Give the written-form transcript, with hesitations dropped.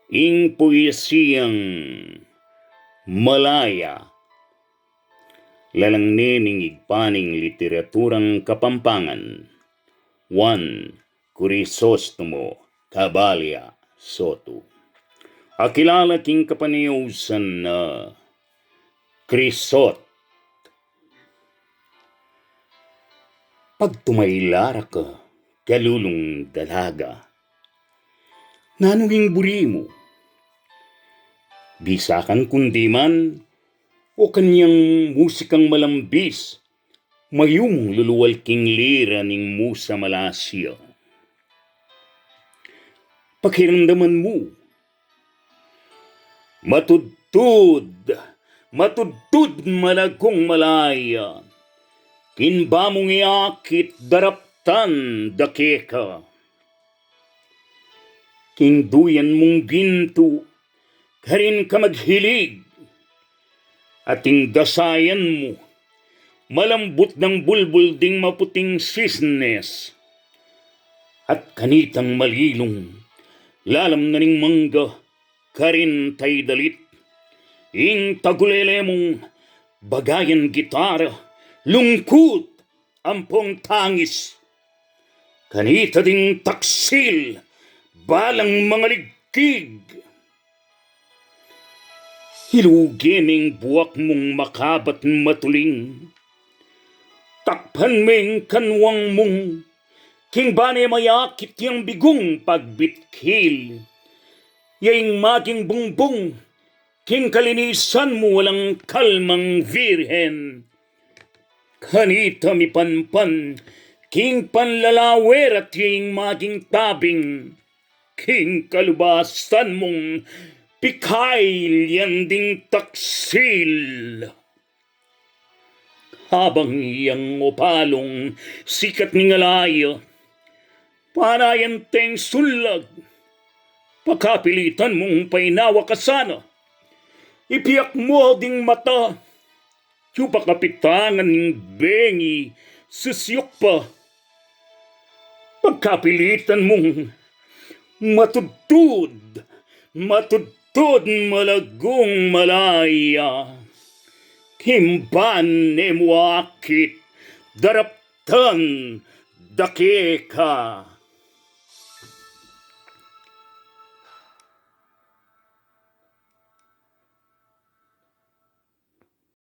ing puisiyang Malaya, lalangnening igpaning literaturang Kapampangan, Juan Crisostomo Cabalya Soto. Akilala king kapaniusan na Crisot. Pag tumaylara ka, kalulong dalaga, nanunging buri mo, bisakan kundi man, o kanyang musikang malambis, mayung luluwal king lira ning musa malasya. Pakiramdaman mo, matudtud malagong malaya, kinba mong iakit daraptan dakeka. King duyan mong ginto, karin ka maghilig, ating dasayan mo, malambot ng bulbul ding maputing sisnes, at kanitang malilong, lalam na ning mangga, karin tay dalit, ing tagulele mong bagayan gitara, lungkot ampong tangis, kanita ding taksil, balang mga ligkig. Hilugiming buwak mong makabat matuling, takpan ming kanwang mong, king bane mayakit yung bigong pagbitkil, yaing maging bungbong, king kalinisan mo walang kalmang virhen, kanita mipanpan, king panlalawer at yaing maging tabing, king kalubasan mong pikail yan ding taksil. Habang iyang opalong sikat ning alaya, panayan teng sulag, pakapilitan mong painawa ka sana, ipiyak mo ding mata, yupa kapitangan ning bengi, susyok pa, pagkapilitan mong matudtud malagong malaya, kimban emuakit daraptan dakeka.